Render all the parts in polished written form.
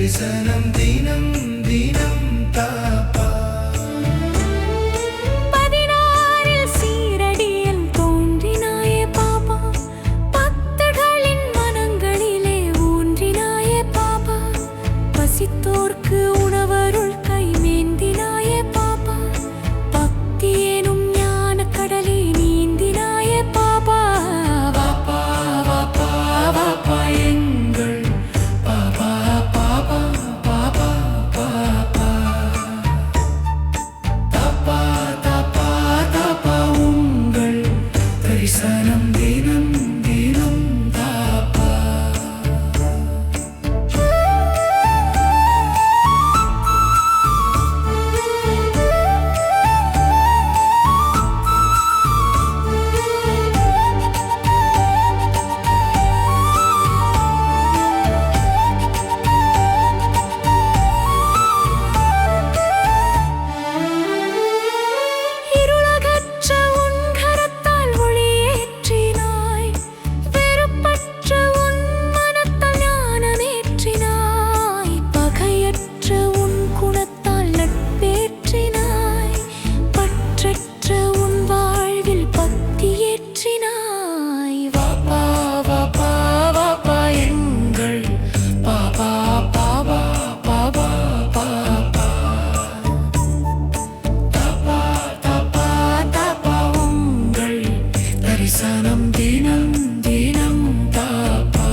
தரிசனம் தினம் தினம் தாப்பா. பசித்தோர்க்கு உணவருள் கைமேந்தினாயே பாபா, பக்தி எனும் ஞான கடலே நீந்தினாயே பாபா. பாப்பா பாப்பா பாப்பா எங்கள் பாபா பாபா பாபா பாப்பா. தாப்பா தாப்பா தாப்பா உங்கள் தரிசனம் தினம் தினம் தாப்பா. தரிசனம் தினம் தினம் தாப்பா.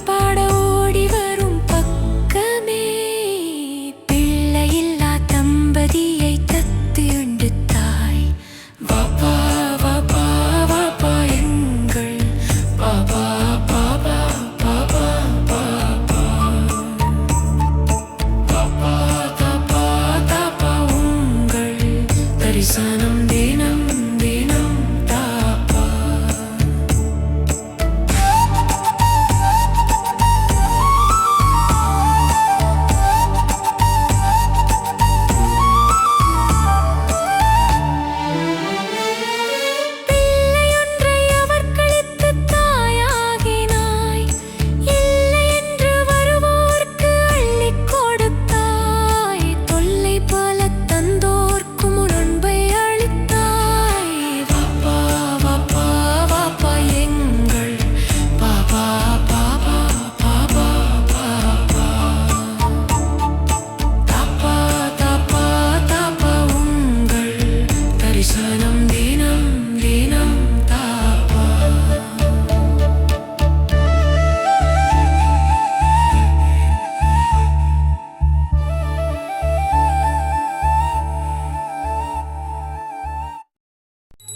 பாட ஓடி வரும் பக்கமே, பிள்ளையில்லா தம்பதியை தத்து உண்டு தாய். பாப்பா பாப்பா பாப்பா எங்கள் பாபா பாபா பாபா பாப்பா. பாப்பா தாப்பா தாப்பா உங்கள் தரிசனம் தினம் தினம் தாப்பா. தரிசனம் தினம் தினம் தாப்பா.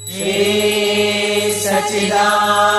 श्री सच्चिदानंद